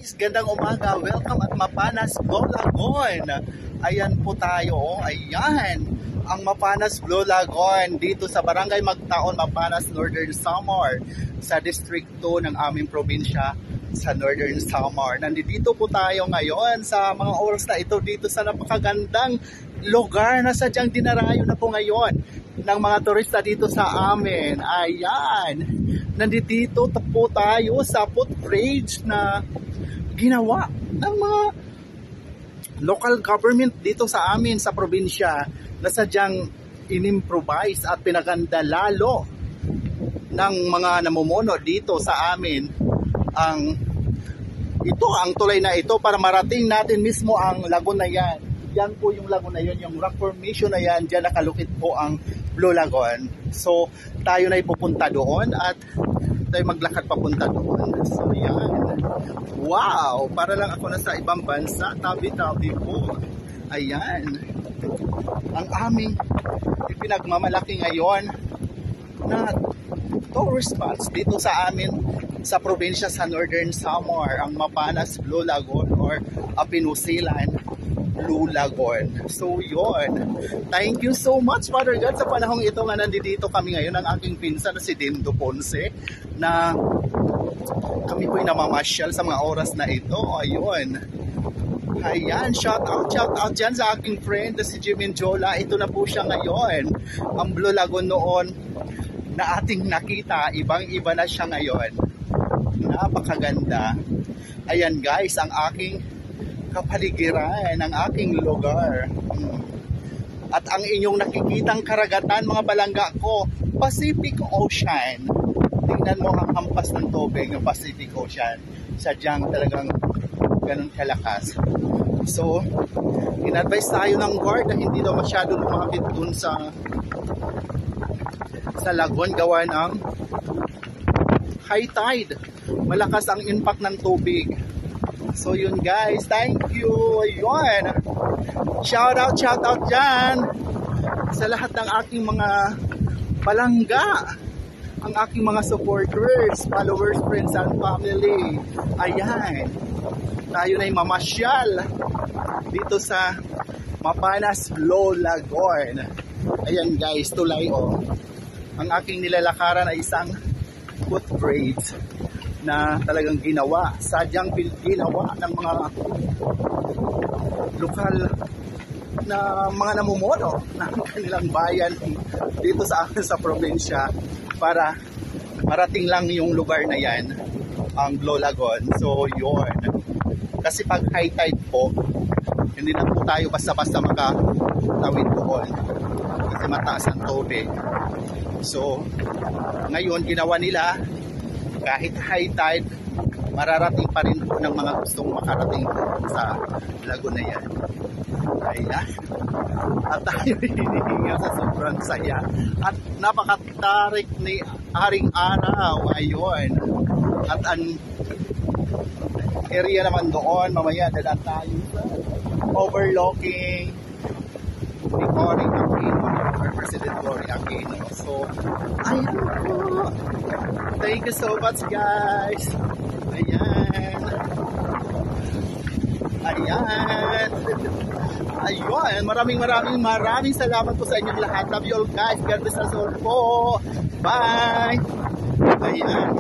Gandang umaga, welcome at Mapanas Blue Lagoon. Ayan po tayo, ayan ang Mapanas Blue Lagoon dito sa Barangay Magtaon, Mapanas, Northern Samar, sa District 2 ng aming probinsya sa Northern Samar. Nandito po tayo ngayon sa mga oras na ito dito sa napakagandang lugar na sadyang dinarayo na po ngayon ng mga turista dito sa amin. Ayan, nandito po tayo sa footbridge na ginawa ng mga local government dito sa amin sa probinsya na sadyang inimprovise at pinaganda lalo ng mga namumuno dito sa amin ang tulay na ito para marating natin mismo ang lagoon na yan. Yan po yung lagoon na yun, yung rock formation na yan, dyan nakalukit po ang Blue Lagoon. So tayo na ipupunta doon at tayo maglakad papunta doon. So yan. Wow! Para lang ako nasa ibang bansa. Tabi-tabi po. Ayan. Ang aming ipinagmamalaki ngayon na tourist spots dito sa amin sa probinsya sa Northern Samar, ang Mapanas Blue Lagoon or Apinusilan Blue Lagoon. So yun. Thank you so much, Father God, sa panahong ito nga nandito kami ngayon ng aking pinsan na si Dindo Ponce na kami po'y namamasyal sa mga oras na ito. Ayun. Ayan, shout out dyan sa aking friend na si Jimmy Jola. Ito na po siya ngayon. Ang Blue Lagoon noon na ating nakita, ibang-iba na siya ngayon. Napakaganda. Ayan guys, ang aking kapaligiran, ang aking lugar. At ang inyong nakikitang karagatan, mga balangga ko, Pacific Ocean. Tingnan mo ang hampas ng tubig ng Pacific Ocean. Sadyang talagang ganun kalakas. So, in-advise tayo ng guard na hindi daw masyado lumapit dun sa lagoon gawa ng high tide. Malakas ang impact ng tubig. So yun guys, thank you. Ayun. Shout out dyan sa lahat ng aking mga palangga, ang aking mga supporters, followers, friends and family. Ayan. Tayo na'y mamasyal dito sa Mapanas Blue Lagoon. Ayan guys, tulay oh. Ang aking nilalakaran ay isang footbridge na talagang sadyang ginawa ng mga lokal na mga namumuno ng kanilang bayan dito sa amin sa probinsya para marating lang yung lugar na yan, ang Blue Lagoon. So yun, kasi pag high tide po, hindi na po tayo basta-basta makatawid doon kasi mataas ang tubig. So ngayon ginawa nila kahit high tide, mararating pa rin po ng mga gustong makarating sa lagoon na yan. Ayan. At tayo hinihinga sa sobrang saya. At napakatarik ni Haring Araw. Ayun. At ang area naman doon, mamaya dadaan tayo sa overlooking ni Cory Aquino, or President Cory Aquino. So, ayan po. Thank you so much guys. Ayan. Ayan. Ayun. Maraming salamat po sa inyong lahat. Love you all guys. God bless us all po. Bye. Ayan.